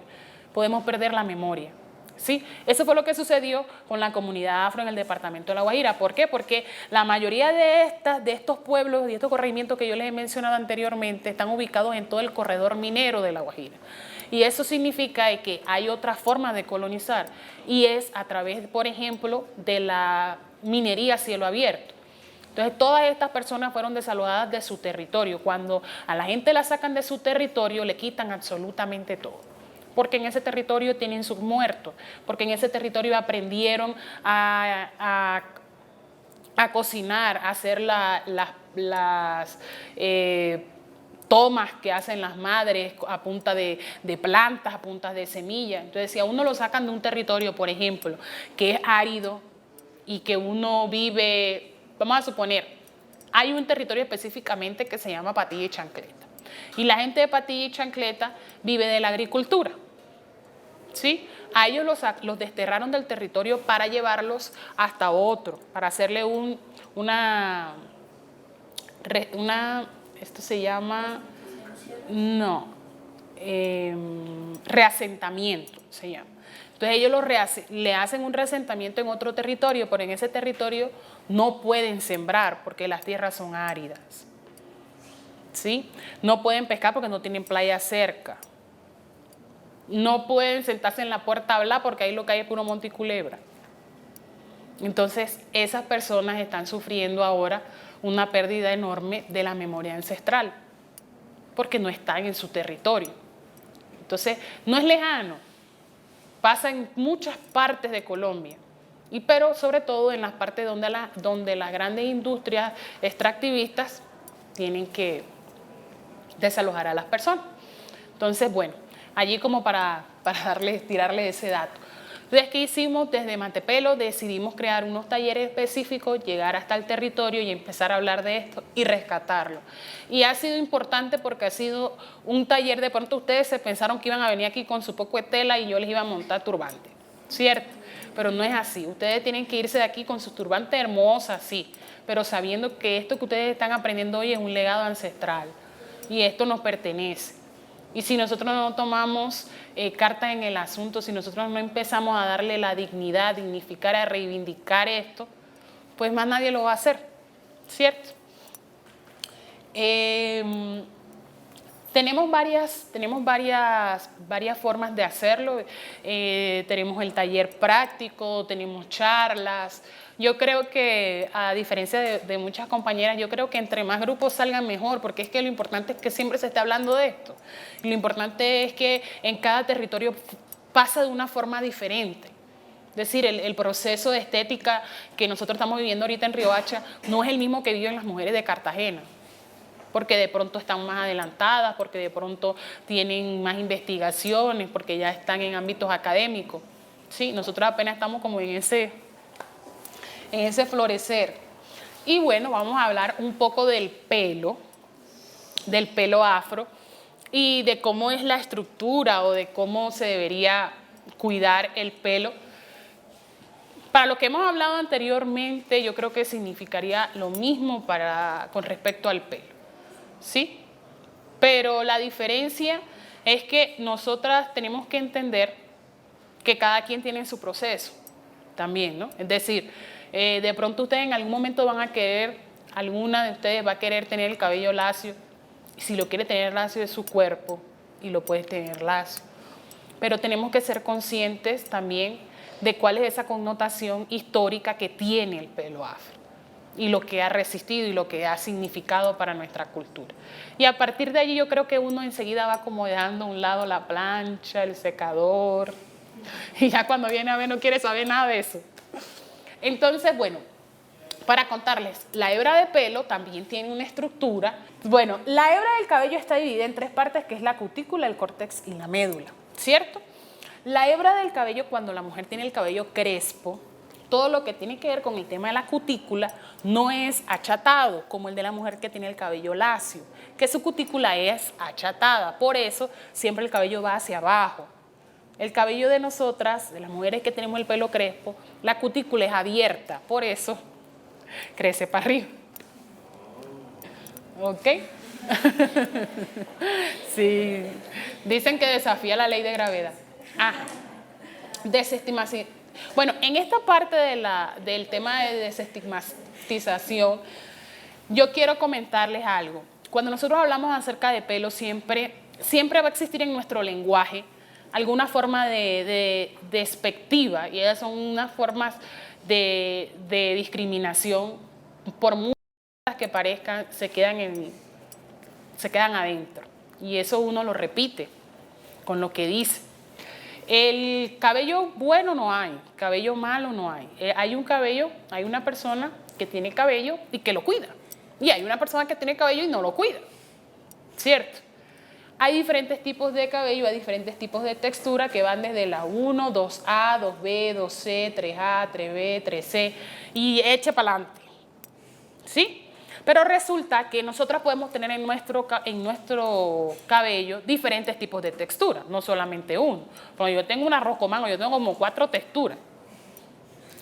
podemos perder la memoria. ¿Sí? Eso fue lo que sucedió con la comunidad afro en el departamento de La Guajira. ¿Por qué? Porque la mayoría de estos pueblos y estos corregimientos que yo les he mencionado anteriormente están ubicados en todo el corredor minero de La Guajira. Y eso significa que hay otra forma de colonizar y es a través, por ejemplo, de la minería a cielo abierto. Entonces, todas estas personas fueron desalojadas de su territorio. Cuando a la gente la sacan de su territorio, le quitan absolutamente todo. Porque en ese territorio tienen sus muertos, porque en ese territorio aprendieron a cocinar, a hacer las tomas que hacen las madres a punta de plantas, a punta de semillas. Entonces, si a uno lo sacan de un territorio, por ejemplo, que es árido y que uno vive, vamos a suponer, hay un territorio específicamente que se llama Patilla y Chancleta. Y la gente de Patilla y Chancleta vive de la agricultura. ¿Sí? A ellos los desterraron del territorio para llevarlos hasta otro, para hacerle esto se llama, reasentamiento se llama. Entonces ellos le hacen un reasentamiento en otro territorio, pero en ese territorio no pueden sembrar porque las tierras son áridas. ¿Sí? No pueden pescar porque no tienen playa cerca. No pueden sentarse en la puerta a hablar porque ahí lo que hay es puro monte y culebra. Entonces, esas personas están sufriendo ahora una pérdida enorme de la memoria ancestral porque no están en su territorio. Entonces, no es lejano, pasa en muchas partes de Colombia, pero sobre todo en las partes donde las grandes industrias extractivistas tienen que desalojar a las personas. Entonces, bueno, allí como para tirarle ese dato. Entonces, ¿qué hicimos? Desde Mantepelo decidimos crear unos talleres específicos, llegar hasta el territorio y empezar a hablar de esto y rescatarlo. Y ha sido importante porque ha sido un taller, de pronto ustedes se pensaron que iban a venir aquí con su poco de tela y yo les iba a montar turbante, ¿cierto? Pero no es así, ustedes tienen que irse de aquí con sus turbantes hermosas, sí, pero sabiendo que esto que ustedes están aprendiendo hoy es un legado ancestral y esto nos pertenece. Y si nosotros no tomamos carta en el asunto, si nosotros no empezamos a darle la dignidad, a dignificar, a reivindicar esto, pues más nadie lo va a hacer, ¿cierto? Tenemos varias formas de hacerlo. Tenemos el taller práctico, tenemos charlas. Yo creo que, a diferencia de muchas compañeras, yo creo que entre más grupos salgan mejor, porque es que lo importante es que siempre se esté hablando de esto. Lo importante es que en cada territorio pasa de una forma diferente. Es decir, el proceso de estética que nosotros estamos viviendo ahorita en Riohacha no es el mismo que viven las mujeres de Cartagena, porque de pronto están más adelantadas, porque de pronto tienen más investigaciones, porque ya están en ámbitos académicos. Sí, nosotros apenas estamos como en ese florecer. Y bueno, vamos a hablar un poco del pelo afro y de cómo es la estructura o de cómo se debería cuidar el pelo. Para lo que hemos hablado anteriormente, yo creo que significaría lo mismo con respecto al pelo, ¿sí? Pero la diferencia es que nosotras tenemos que entender que cada quien tiene su proceso también, ¿no? Es decir, de pronto ustedes en algún momento van a querer, alguna de ustedes va a querer tener el cabello lacio, y si lo quiere tener lacio es su cuerpo y lo puedes tener lacio. Pero tenemos que ser conscientes también de cuál es esa connotación histórica que tiene el pelo afro y lo que ha resistido y lo que ha significado para nuestra cultura. Y a partir de allí yo creo que uno enseguida va acomodando a un lado la plancha, el secador, y ya cuando viene a ver no quiere saber nada de eso. Entonces, bueno, para contarles, la hebra de pelo también tiene una estructura. Bueno, la hebra del cabello está dividida en tres partes, que es la cutícula, el córtex y la médula, ¿cierto? La hebra del cabello, cuando la mujer tiene el cabello crespo, todo lo que tiene que ver con el tema de la cutícula no es achatado, como el de la mujer que tiene el cabello lacio, que su cutícula es achatada. Por eso, siempre el cabello va hacia abajo. El cabello de nosotras, de las mujeres que tenemos el pelo crespo, la cutícula es abierta, por eso crece para arriba. ¿Ok? Sí. Dicen que desafía la ley de gravedad. Ajá. Desestigmatización. Bueno, en esta parte del tema de desestigmatización, yo quiero comentarles algo. Cuando nosotros hablamos acerca de pelo, siempre va a existir en nuestro lenguaje alguna forma de despectiva, y esas son unas formas de discriminación, por muchas que parezcan, se quedan adentro, y eso uno lo repite con lo que dice. El cabello bueno no hay, cabello malo no hay. Hay una persona que tiene cabello y que lo cuida, y hay una persona que tiene cabello y no lo cuida, ¿cierto? Hay diferentes tipos de cabello, hay diferentes tipos de textura que van desde la 1, 2A, 2B, 2C, 3A, 3B, 3C y eche para adelante, ¿sí? Pero resulta que nosotros podemos tener en nuestro cabello diferentes tipos de textura, no solamente uno. Cuando yo tengo un arroz-comango, yo tengo como 4 texturas.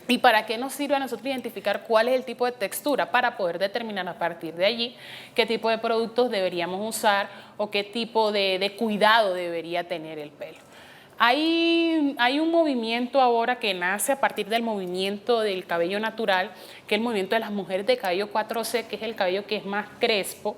¿Y para qué nos sirve a nosotros identificar cuál es el tipo de textura? Para poder determinar a partir de allí qué tipo de productos deberíamos usar o qué tipo de cuidado debería tener el pelo. Hay un movimiento ahora que nace a partir del movimiento del cabello natural, que es el movimiento de las mujeres de cabello 4C, que es el cabello que es más crespo,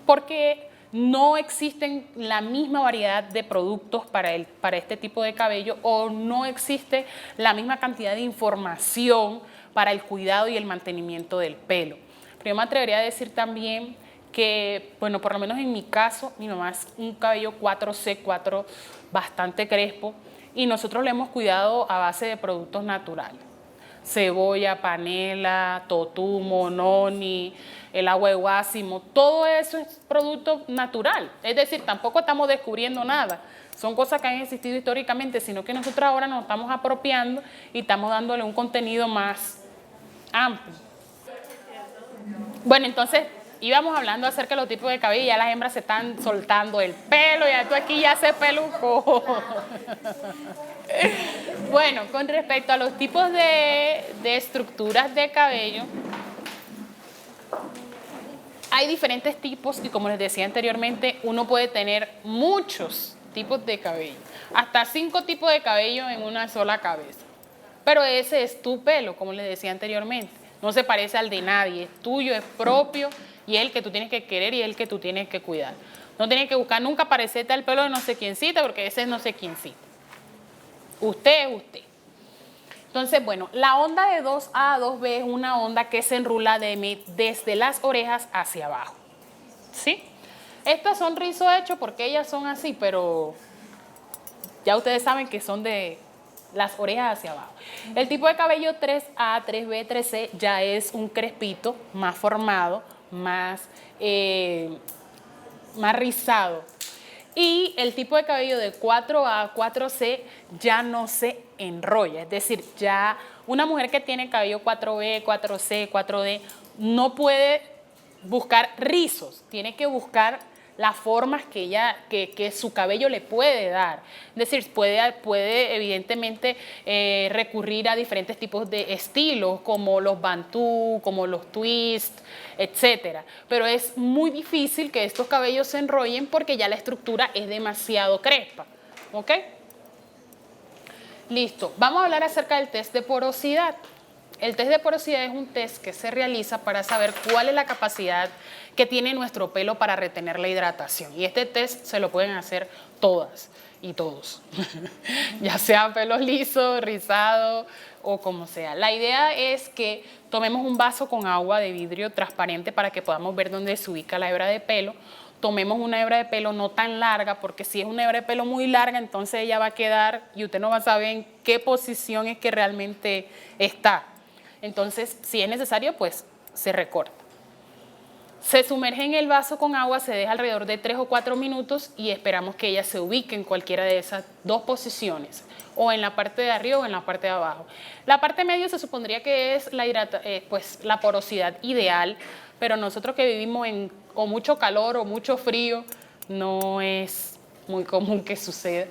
porque no existen la misma variedad de productos para este tipo de cabello, o no existe la misma cantidad de información para el cuidado y el mantenimiento del pelo. Pero yo me atrevería a decir también que, bueno, por lo menos en mi caso, mi mamá es un cabello 4C, bastante crespo, y nosotros le hemos cuidado a base de productos naturales. Cebolla, panela, totumo, noni, el agua de guásimo, todo eso es producto natural. Es decir, tampoco estamos descubriendo nada. Son cosas que han existido históricamente, sino que nosotros ahora nos estamos apropiando y estamos dándole un contenido más amplio. Bueno, entonces íbamos hablando acerca de los tipos de cabello, y ya las hembras se están soltando el pelo, y esto aquí ya se pelucó. Bueno, con respecto a los tipos de estructuras de cabello, hay diferentes tipos, y como les decía anteriormente, uno puede tener muchos tipos de cabello, hasta 5 tipos de cabello en una sola cabeza. Pero ese es tu pelo, como les decía anteriormente. No se parece al de nadie, es tuyo, es propio, y es el que tú tienes que querer y es el que tú tienes que cuidar. No tienes que buscar nunca parecerte al pelo de no sé quiéncita, porque ese es no sé quiéncita. Usted es usted. Entonces, bueno, la onda de 2A a 2B es una onda que se enrula desde las orejas hacia abajo, ¿sí? Estas son rizos hechos porque ellas son así, pero ya ustedes saben que son de las orejas hacia abajo. El tipo de cabello 3A, 3B, 3C ya es un crespito más formado, más rizado. Y el tipo de cabello de 4A, 4C ya no se enrolla. Es decir, ya una mujer que tiene cabello 4B, 4C, 4D no puede buscar rizos, tiene que buscar las formas que su cabello le puede dar. Es decir, puede evidentemente recurrir a diferentes tipos de estilos, como los bantú, como los twist, etcétera. Pero es muy difícil que estos cabellos se enrollen porque ya la estructura es demasiado crespa. ¿Ok? Listo. Vamos a hablar acerca del test de porosidad. El test de porosidad es un test que se realiza para saber cuál es la capacidad que tiene nuestro pelo para retener la hidratación. Y este test se lo pueden hacer todas. y todos, ya sea pelo liso, rizado o como sea. La idea es que tomemos un vaso con agua de vidrio transparente para que podamos ver dónde se ubica la hebra de pelo. Tomemos una hebra de pelo no tan larga, porque si es una hebra de pelo muy larga, entonces ella va a quedar y usted no va a saber en qué posición es que realmente está. Entonces, si es necesario, pues se recorta. Se sumerge en el vaso con agua, se deja alrededor de 3 o 4 minutos y esperamos que ella se ubique en cualquiera de esas dos posiciones, o en la parte de arriba o en la parte de abajo. La parte medio se supondría que es la porosidad ideal, pero nosotros que vivimos en o mucho calor o mucho frío, no es muy común que suceda.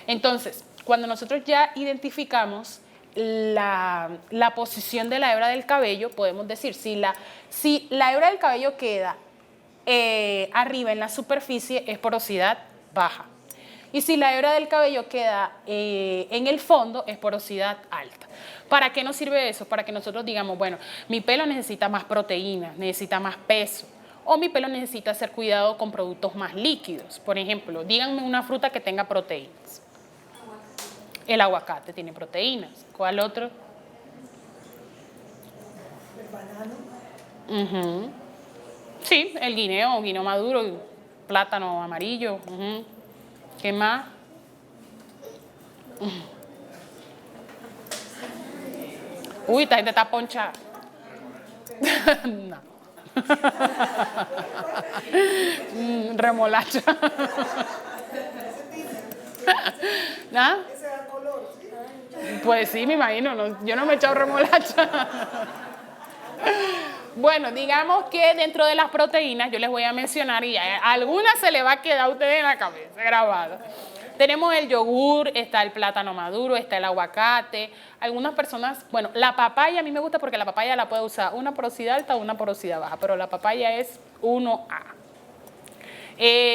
Entonces, cuando nosotros ya identificamos la posición de la hebra del cabello, podemos decir, si la hebra del cabello queda arriba en la superficie, es porosidad baja. Y si la hebra del cabello queda en el fondo, es porosidad alta. ¿Para qué nos sirve eso? Para que nosotros digamos, bueno, mi pelo necesita más proteína, necesita más peso, o mi pelo necesita ser cuidado con productos más líquidos. Por ejemplo, díganme una fruta que tenga proteínas. El aguacate tiene proteínas. ¿Cuál otro? El banano. Sí, el guineo maduro, el plátano amarillo. ¿Qué más? Uy, esta gente está ponchada. No. Remolacha. ¿Nada? Pues sí, me imagino. No, yo no me he echado remolacha. Bueno, digamos que dentro de las proteínas, yo les voy a mencionar y alguna se le va a quedar a ustedes en la cabeza grabada. Tenemos el yogur, está el plátano maduro, está el aguacate. Algunas personas, bueno, la papaya a mí me gusta porque la papaya la puede usar una porosidad alta o una porosidad baja, pero la papaya es 1A.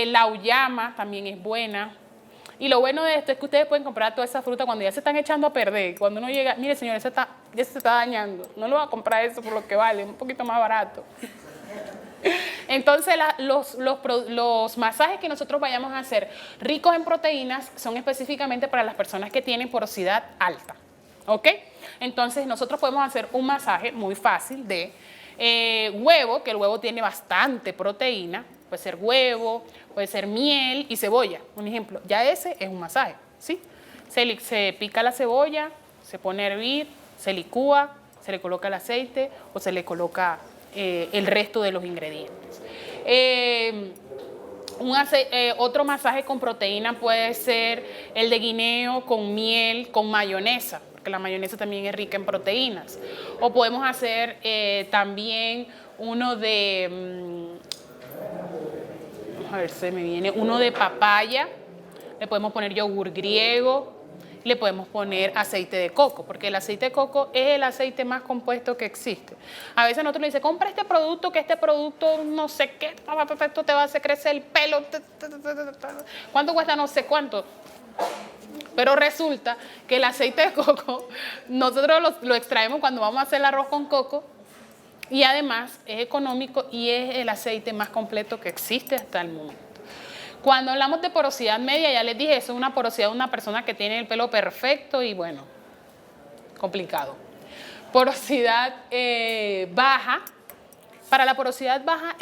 La uyama también es buena. Y lo bueno de esto es que ustedes pueden comprar toda esa fruta cuando ya se están echando a perder. Cuando uno llega, mire señor, ya se está dañando. No lo va a comprar eso por lo que vale, un poquito más barato. Entonces los masajes que nosotros vayamos a hacer ricos en proteínas son específicamente para las personas que tienen porosidad alta. ¿Ok? Entonces nosotros podemos hacer un masaje muy fácil de huevo, que el huevo tiene bastante proteína. Puede ser huevo, puede ser miel y cebolla. Un ejemplo, ya ese es un masaje, ¿sí? Se pica la cebolla, se pone a hervir, se licúa, se le coloca el aceite o se le coloca el resto de los ingredientes. Otro masaje con proteína puede ser el de guineo con miel, con mayonesa, porque la mayonesa también es rica en proteínas. O podemos hacer también uno de... a ver, se me viene uno de papaya, le podemos poner yogur griego, le podemos poner aceite de coco, porque el aceite de coco es el aceite más compuesto que existe. A veces nosotros le dicen, compra este producto, que este producto no sé qué, esto te va a hacer crecer el pelo, ¿cuánto cuesta? No sé cuánto. Pero resulta que el aceite de coco, nosotros lo extraemos cuando vamos a hacer el arroz con coco, y además es económico y es el aceite más completo que existe hasta el momento. Cuando hablamos de porosidad media, ya les dije, eso es una porosidad de una persona que tiene el pelo perfecto y bueno, complicado. Porosidad baja. Para la porosidad baja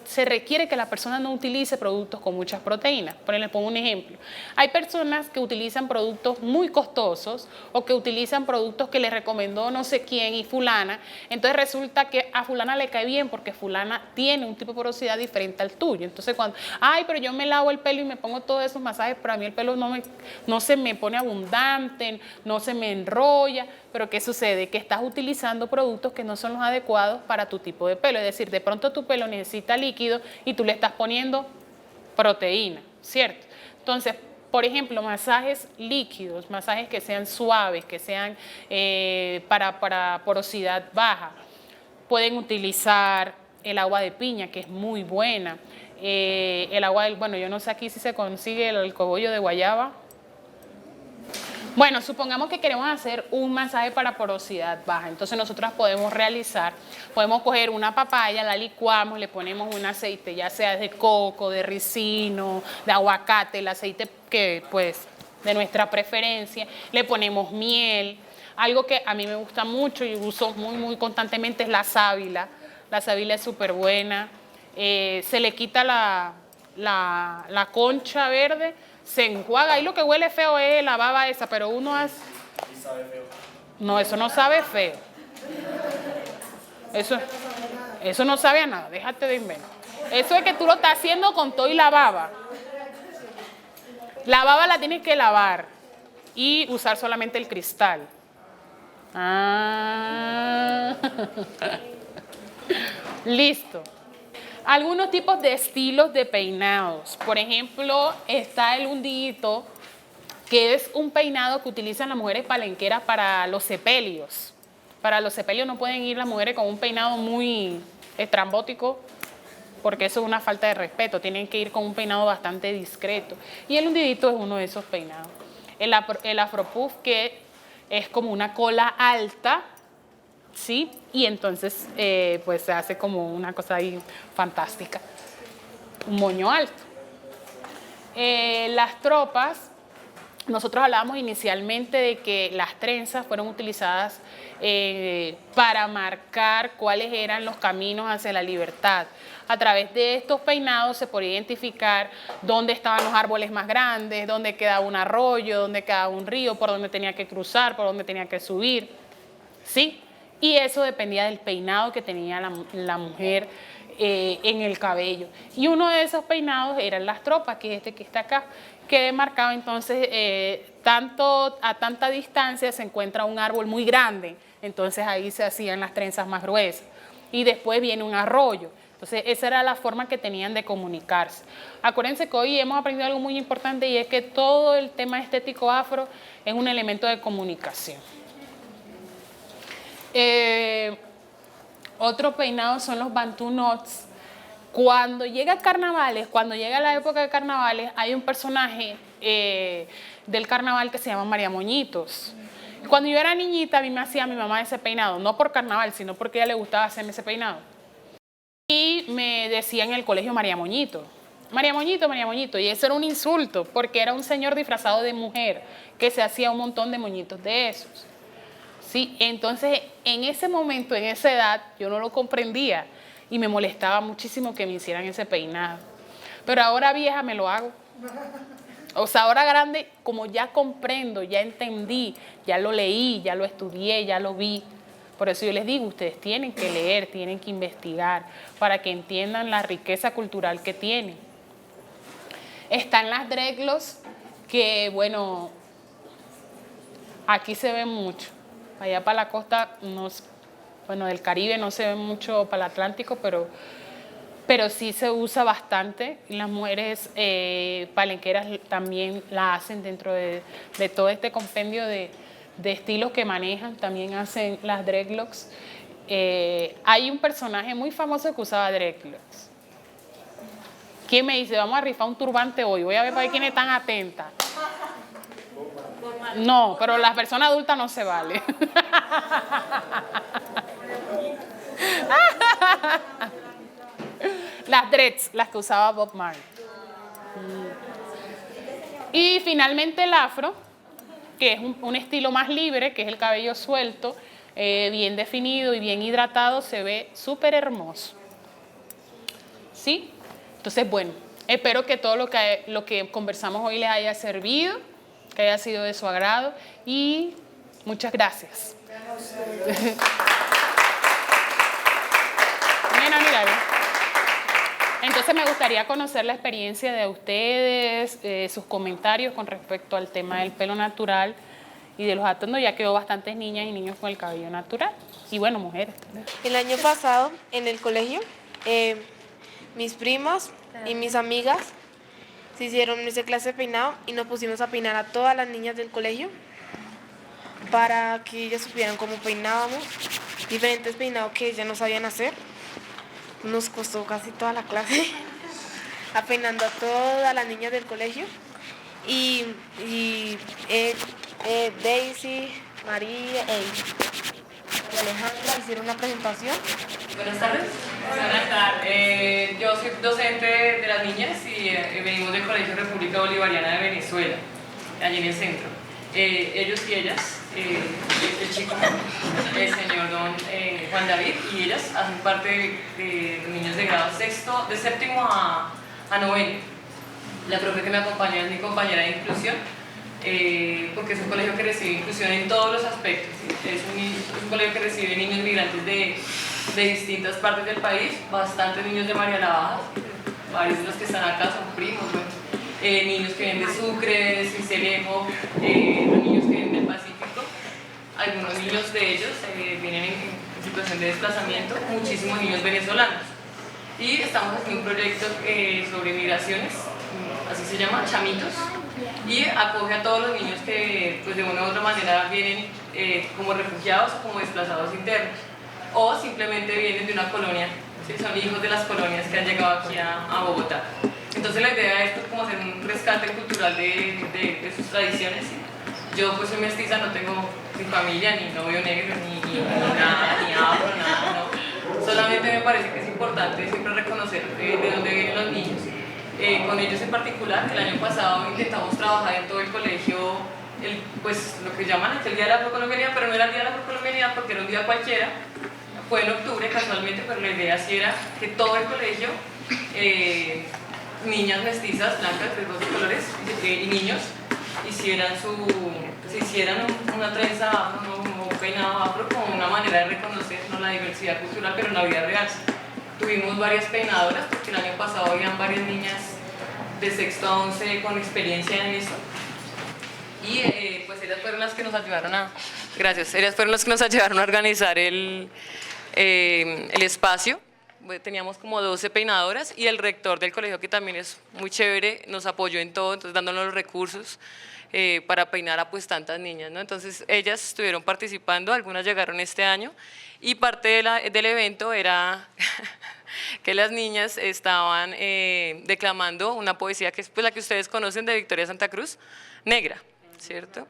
se requiere que la persona no utilice productos con muchas proteínas. Les pongo un ejemplo. Hay personas que utilizan productos muy costosos o que utilizan productos que les recomendó no sé quién y fulana. Entonces resulta que a fulana le cae bien porque fulana tiene un tipo de porosidad diferente al tuyo. Entonces cuando, pero yo me lavo el pelo y me pongo todos esos masajes, pero a mí el pelo no se me pone abundante, no se me enrolla. Pero ¿qué sucede? Que estás utilizando productos que no son los adecuados para tu tipo de pelo. Es decir, de pronto tu pelo necesita líquido y tú le estás poniendo proteína, ¿cierto? Entonces, por ejemplo, masajes líquidos, masajes que sean suaves, que sean para porosidad baja. Pueden utilizar el agua de piña, que es muy buena. El agua, bueno, yo no sé aquí si se consigue el cogollo de guayaba. Bueno, supongamos que queremos hacer un masaje para porosidad baja, entonces nosotros podemos coger una papaya, la licuamos, le ponemos un aceite, ya sea de coco, de ricino, de aguacate, el aceite que pues de nuestra preferencia, le ponemos miel. Algo que a mí me gusta mucho y uso muy constantemente es la sábila. La sábila es súper buena. Se le quita la concha verde, se enjuaga. Ahí lo que huele feo es la baba esa, pero uno hace... ¿Y sabe feo? No, eso no sabe feo. Eso no sabe a nada, déjate de inventar. Eso es que tú lo estás haciendo con todo y la baba. La baba la tienes que lavar y usar solamente el cristal. Listo. Algunos tipos de estilos de peinados. Por ejemplo, está el hundidito, que es un peinado que utilizan las mujeres palenqueras para los sepelios. Para los sepelios no pueden ir las mujeres con un peinado muy estrambótico, porque eso es una falta de respeto. Tienen que ir con un peinado bastante discreto. Y el hundidito es uno de esos peinados. El afropuff, que es como una cola alta, ¿sí? Y entonces pues se hace como una cosa ahí fantástica. Un moño alto. Las tropas, nosotros hablábamos inicialmente de que las trenzas fueron utilizadas para marcar cuáles eran los caminos hacia la libertad. A través de estos peinados se podía identificar dónde estaban los árboles más grandes, dónde quedaba un arroyo, dónde quedaba un río, por dónde tenía que cruzar, por dónde tenía que subir, ¿sí? Y eso dependía del peinado que tenía la mujer en el cabello. Y uno de esos peinados eran las tropas, que es este que está acá, que marcaba entonces, a tanta distancia se encuentra un árbol muy grande, entonces ahí se hacían las trenzas más gruesas. Y después viene un arroyo. Entonces esa era la forma que tenían de comunicarse. Acuérdense que hoy hemos aprendido algo muy importante y es que todo el tema estético afro es un elemento de comunicación. Otro peinado son los bantu knots. Cuando llega carnavales, cuando llega la época de carnavales, hay un personaje del carnaval que se llama María Moñitos. Cuando yo era niñita, a mí me hacía mi mamá ese peinado, no por carnaval, sino porque a ella le gustaba hacerme ese peinado. Y me decía en el colegio María Moñito. María Moñito, María Moñito. Y eso era un insulto, porque era un señor disfrazado de mujer que se hacía un montón de moñitos de esos. ¿Sí? Entonces, en ese momento, en esa edad, yo no lo comprendía y me molestaba muchísimo que me hicieran ese peinado. Pero ahora vieja me lo hago. O sea, ahora grande, como ya comprendo, ya entendí, ya lo leí, ya lo estudié, ya lo vi. Por eso yo les digo, ustedes tienen que leer, tienen que investigar para que entiendan la riqueza cultural que tienen. Están las dreadlocks, que bueno, aquí se ven mucho. Allá para la costa, bueno, del Caribe no se ve mucho, para el Atlántico, pero sí se usa bastante. Y las mujeres palenqueras también la hacen dentro de todo este compendio de estilos que manejan, también hacen las dreadlocks. Hay un personaje muy famoso que usaba dreadlocks. ¿Quién me dice, vamos a rifar un turbante hoy? Voy a ver para quién es tan atenta. No, pero las personas adultas no se vale. Las dreads, las que usaba Bob Marley. Y finalmente el afro, que es un estilo más libre, que es el cabello suelto, bien definido y bien hidratado, se ve súper hermoso. ¿Sí? Entonces, bueno, espero que todo lo que conversamos hoy les haya servido, que haya sido de su agrado y muchas gracias. Entonces me gustaría conocer la experiencia de ustedes, sus comentarios con respecto al tema del pelo natural y de los atuendos, ya quedó bastantes niñas y niños con el cabello natural. Y bueno, mujeres también. El año pasado en el colegio, mis primas y mis amigas se hicieron esa clase de peinado y nos pusimos a peinar a todas las niñas del colegio para que ellas supieran cómo peinábamos, diferentes peinados que ellas no sabían hacer. Nos costó casi toda la clase peinando a todas las niñas del colegio y Daisy, María y Alejandra hicieron una presentación. Buenas tardes. Buenas tardes. Yo soy docente de las niñas y venimos del Colegio República Bolivariana de Venezuela, allí en el centro. Ellos y ellas, el chico, el señor don Juan David y ellas hacen parte de los niños de grado sexto, de séptimo a noveno. La profe que me acompaña es mi compañera de inclusión, porque es un colegio que recibe inclusión en todos los aspectos. ¿Sí? Es un colegio que recibe niños migrantes de distintas partes del país, bastantes niños de Mariana Baja, varios de los que están acá son primos, bueno, niños que vienen de Sucre, de Sincelejo, los niños que vienen del Pacífico, algunos niños de ellos vienen en situación de desplazamiento, muchísimos niños venezolanos. Y estamos haciendo un proyecto sobre migraciones, así se llama, Chamitos, y acoge a todos los niños que pues, de una u otra manera vienen como refugiados o como desplazados internos, o simplemente vienen de una colonia, ¿sí? Son hijos de las colonias que han llegado aquí a Bogotá. Entonces la idea es pues, como hacer un rescate cultural de sus tradiciones. ¿Sí? Yo pues soy mestiza, no tengo ni familia, ni novio negro, ni nada, ni afro, nada, no. Solamente me parece que es importante siempre reconocer de dónde vienen los niños. Con ellos en particular, el año pasado intentamos trabajar en todo el colegio, pues lo que llaman el Día de la Afrocolombianidad, pero no era el Día de la Afrocolombianidad porque era un día cualquiera, fue en octubre casualmente, pero la idea sí era que todo el colegio, niñas mestizas, blancas, de todos los colores, y niños, se hicieran una trenza afro, un peinado afro, como una manera de reconocer ¿no? la diversidad cultural, pero en la vida real. Tuvimos varias peinadoras, porque el año pasado habían varias niñas de sexto a 11 con experiencia en eso. Y pues ellas fueron las que nos ayudaron a organizar el espacio. Teníamos como 12 peinadoras y el rector del colegio, que también es muy chévere, nos apoyó en todo, entonces dándonos los recursos para peinar a pues tantas niñas, ¿no? Entonces ellas estuvieron participando, algunas llegaron este año y parte del evento era que las niñas estaban declamando una poesía que es pues, la que ustedes conocen de Victoria Santa Cruz, Negra, ¿cierto?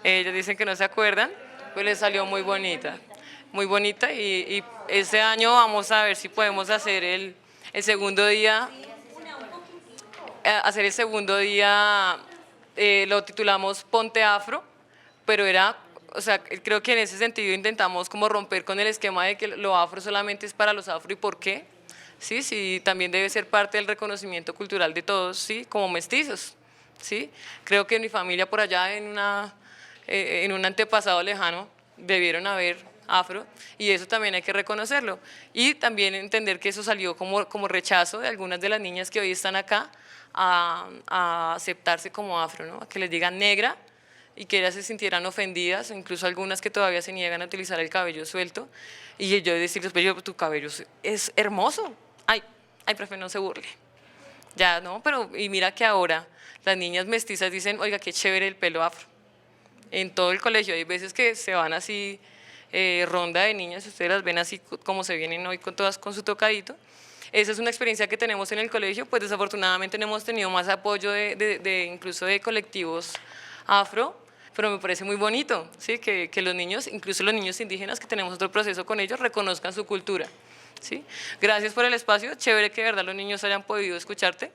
Ellos dicen que no se acuerdan, pues les salió muy bonita y este año vamos a ver si podemos hacer el segundo día, lo titulamos Ponte Afro, pero o sea, creo que en ese sentido intentamos como romper con el esquema de que lo afro solamente es para los afro y por qué, sí, también debe ser parte del reconocimiento cultural de todos, sí, como mestizos, sí, creo que en mi familia por allá en un antepasado lejano debieron haber afro y eso también hay que reconocerlo y también entender que eso salió como rechazo de algunas de las niñas que hoy están acá a aceptarse como afro, ¿no? A que les digan negra y que ellas se sintieran ofendidas, incluso algunas que todavía se niegan a utilizar el cabello suelto y yo decirles, pero tu cabello es hermoso, ay, profe, no se burle, ya, ¿no? Pero y mira que ahora las niñas mestizas dicen, oiga, qué chévere el pelo afro, en todo el colegio hay veces que se van así, ronda de niñas, ustedes las ven así como se vienen hoy todas con su tocadito. Esa es una experiencia que tenemos en el colegio, pues desafortunadamente no hemos tenido más apoyo incluso de colectivos afro, pero me parece muy bonito, ¿sí? que los niños, incluso los niños indígenas que tenemos otro proceso con ellos, reconozcan su cultura. ¿Sí? Gracias por el espacio, chévere que de verdad los niños hayan podido escucharte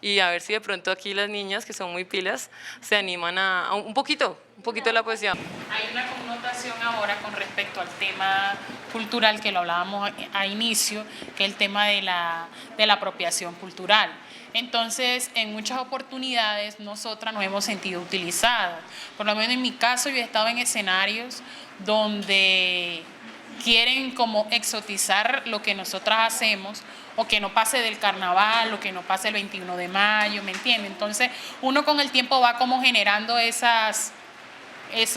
y a ver si de pronto aquí las niñas que son muy pilas se animan a un poquito de la poesía. Hay una connotación ahora con respecto al tema cultural que lo hablábamos a inicio, que es el tema de la apropiación cultural. Entonces, en muchas oportunidades nosotras nos hemos sentido utilizadas. Por lo menos en mi caso, yo he estado en escenarios donde quieren como exotizar lo que nosotras hacemos o que no pase del carnaval o que no pase el 21 de mayo, ¿me entiendes? Entonces uno con el tiempo va como generando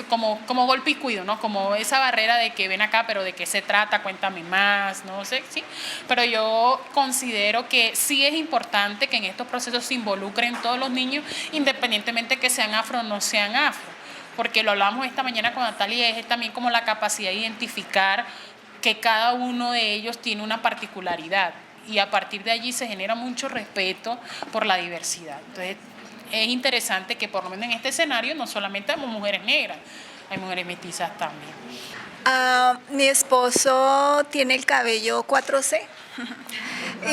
como golpe y cuido, ¿no? Como esa barrera de que ven acá, pero de qué se trata, cuéntame más, no sé, sí. Pero yo considero que sí es importante que en estos procesos se involucren todos los niños, independientemente que sean afro o no sean afro. Porque lo hablamos esta mañana con Natalia, es también como la capacidad de identificar que cada uno de ellos tiene una particularidad y a partir de allí se genera mucho respeto por la diversidad. Entonces, es interesante que por lo menos en este escenario no solamente hay mujeres negras, hay mujeres mestizas también. Mi esposo tiene el cabello 4C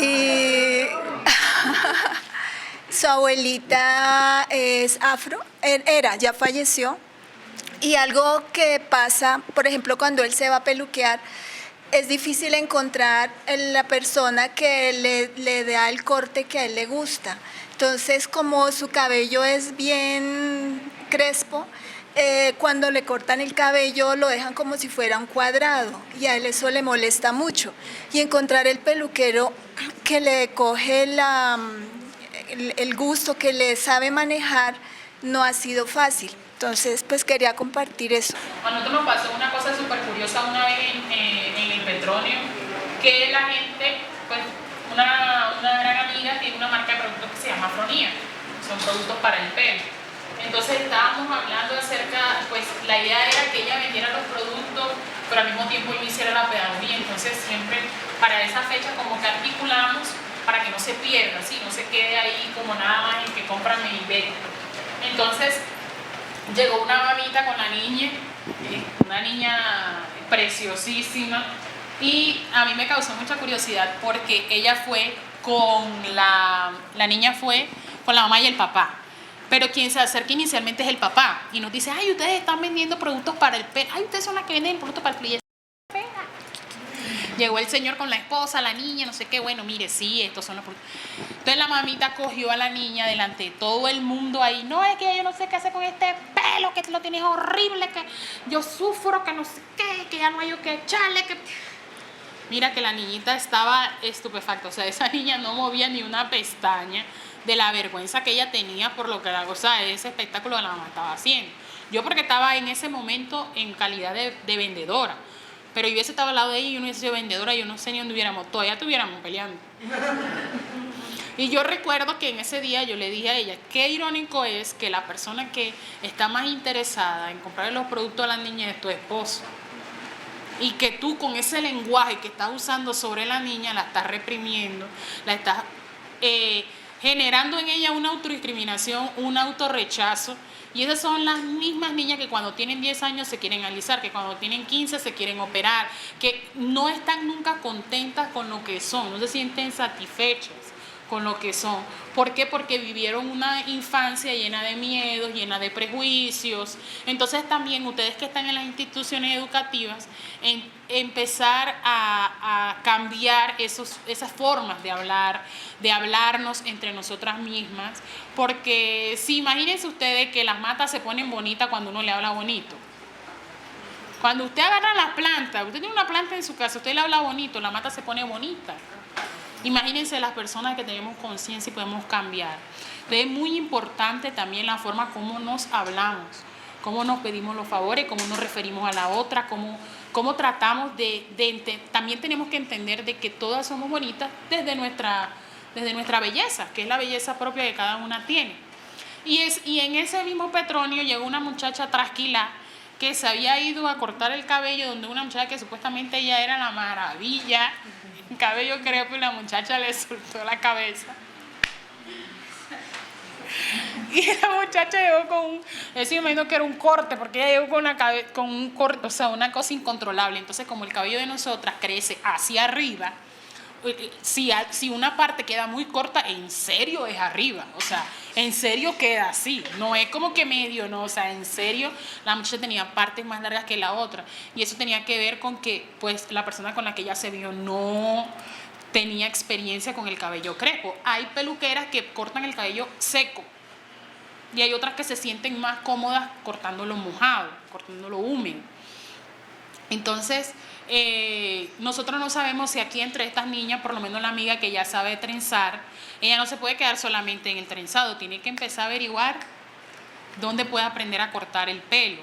y su abuelita es afro, ya falleció. Y algo que pasa, por ejemplo, cuando él se va a peluquear, es difícil encontrar la persona que le da el corte que a él le gusta. Entonces, como su cabello es bien crespo, cuando le cortan el cabello lo dejan como si fuera un cuadrado y a él eso le molesta mucho. Y encontrar el peluquero que le coge el gusto, que le sabe manejar, no ha sido fácil. Entonces, pues quería compartir eso. A nosotros nos pasó una cosa súper curiosa una vez en el Petronio, que la gente, pues una gran amiga tiene una marca de productos que se llama Afronía, son productos para el pelo. Entonces estábamos hablando acerca, pues la idea era que ella vendiera los productos, pero al mismo tiempo yo hiciera la pedagogía. Entonces siempre para esa fecha como que articulamos para que no se pierda, ¿sí? No se quede ahí como nada más en que compran y ven. Entonces llegó una mamita con la niña, una niña preciosísima, y a mí me causó mucha curiosidad porque ella fue la niña fue con la mamá y el papá. Pero quien se acerca inicialmente es el papá y nos dice, ay, ustedes están vendiendo productos para el pelo, ay, ustedes son las que venden productos para el pelo. Llegó el señor con la esposa, la niña, no sé qué, bueno, mire, sí, estos son los productos. Entonces la mamita cogió a la niña delante de todo el mundo ahí, no, es que yo no sé qué hacer con este pelo, que lo tienes horrible, que yo sufro, que no sé qué, que ya no hay yo que echarle, que... Mira que la niñita estaba estupefacta, o sea, esa niña no movía ni una pestaña de la vergüenza que ella tenía por lo que era, o sea, ese espectáculo que la mamá estaba haciendo. Yo porque estaba en ese momento en calidad de vendedora, pero yo hubiese estado al lado de ella y yo no hubiese sido vendedora, yo no sé ni dónde hubiéramos, todavía estuviéramos peleando. Y yo recuerdo que en ese día yo le dije a ella, qué irónico es que la persona que está más interesada en comprarle los productos a la niña es tu esposo. Y que tú con ese lenguaje que estás usando sobre la niña la estás reprimiendo, la estás generando en ella una autodiscriminación, un autorrechazo. Y esas son las mismas niñas que cuando tienen 10 años se quieren alisar, que cuando tienen 15 se quieren operar, que no están nunca contentas con lo que son, no se sienten satisfechas con lo que son. ¿Por qué? Porque vivieron una infancia llena de miedos, llena de prejuicios. Entonces también ustedes que están en las instituciones educativas, empezar a cambiar esas formas de hablar, de hablarnos entre nosotras mismas, porque si imagínense ustedes que las matas se ponen bonitas cuando uno le habla bonito. Cuando usted agarra las plantas, usted tiene una planta en su casa, usted le habla bonito, la mata se pone bonita. Imagínense las personas que tenemos conciencia y podemos cambiar. Entonces es muy importante también la forma como nos hablamos, cómo nos pedimos los favores, cómo nos referimos a la otra, cómo tratamos también tenemos que entender de que todas somos bonitas desde nuestra belleza, que es la belleza propia que cada una tiene. Y en ese mismo Petronio llegó una muchacha trasquilada que se había ido a cortar el cabello donde una muchacha que supuestamente ella era la maravilla, el cabello crepo, y la muchacha le soltó la cabeza. Y la muchacha llegó eso yo me imagino que era un corte, porque ella llegó con un corte, o sea, una cosa incontrolable. Entonces, como el cabello de nosotras crece hacia arriba, si una parte queda muy corta, en serio es arriba, o sea, en serio queda así, no es como que medio, no, o sea, en serio la muchacha tenía partes más largas que la otra, y eso tenía que ver con que, pues, la persona con la que ella se vio no tenía experiencia con el cabello crespo. Hay peluqueras que cortan el cabello seco, y hay otras que se sienten más cómodas cortándolo mojado, cortándolo húmedo. Entonces, nosotros no sabemos si aquí entre estas niñas, por lo menos la amiga que ya sabe trenzar, ella no se puede quedar solamente en el trenzado, tiene que empezar a averiguar dónde puede aprender a cortar el pelo,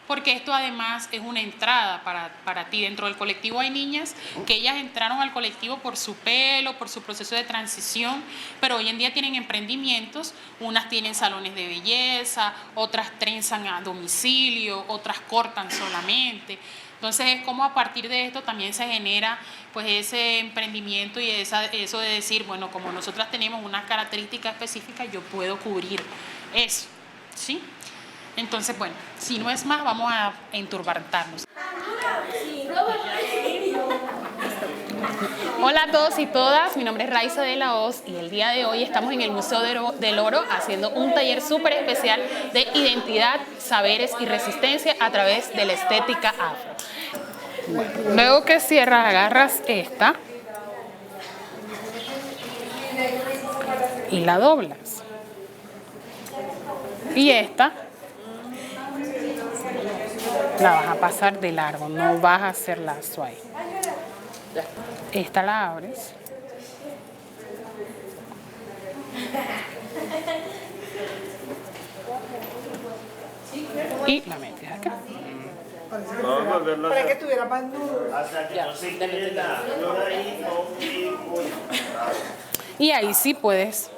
porque esto además es una entrada para ti. Dentro del colectivo hay niñas que ellas entraron al colectivo por su pelo, por su proceso de transición, pero hoy en día tienen emprendimientos, unas tienen salones de belleza, otras trenzan a domicilio, otras cortan solamente. Entonces es como a partir de esto también se genera pues ese emprendimiento y eso de decir, bueno, como nosotras tenemos una característica específica, yo puedo cubrir Eso, ¿sí? Entonces, bueno, si no es más, vamos a enturbantarnos. Hola a todos y todas, mi nombre es Raiza de la Hoz y el día de hoy estamos en el Museo del Oro haciendo un taller súper especial de identidad, saberes y resistencia a través de la estética afro. Luego que cierras, agarras esta y la doblas. Y esta la vas a pasar de largo, no vas a hacer lazo ahí. Esta la abres. Y la metes acá. Para que tuviera más nudo. Y ahí sí puedes.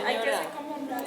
Hay que hacer como una...